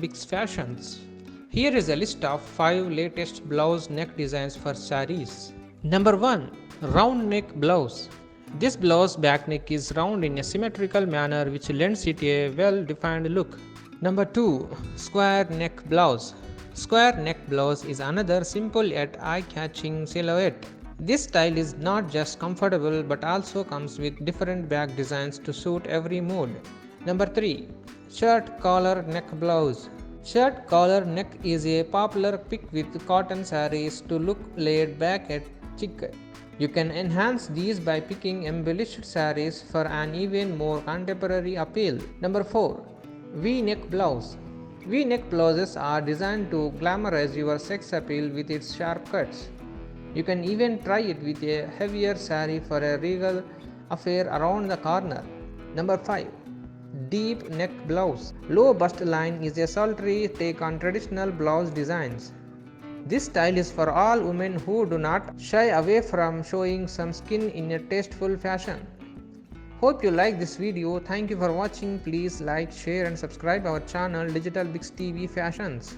DigitalBixFashions. Here is a list of 5 latest blouse neck designs for sarees. Number 1. Round neck blouse. This blouse back neck is round in a symmetrical manner which lends it a well-defined look. Number 2. Square neck blouse. Square neck blouse is another simple yet eye-catching silhouette. This style is not just comfortable but also comes with different back designs to suit every mood. Number 3. Shirt collar neck blouse. Shirt collar neck is a popular pick with cotton sarees to look laid back and chic. You can enhance these by picking embellished sarees for an even more contemporary appeal. Number 4. V-neck blouse. V-neck blouses are designed to glamorize your sex appeal with its sharp cuts. You can even try it with a heavier saree for a regal affair around the corner. Number 5. Deep neck blouse. Low bust line is a sultry take on traditional blouse designs. This style is for all women who do not shy away from showing some skin in a tasteful fashion. Hope you like this video. Thank you for watching. Please like, share and subscribe our channel DigitalBix TV Fashions.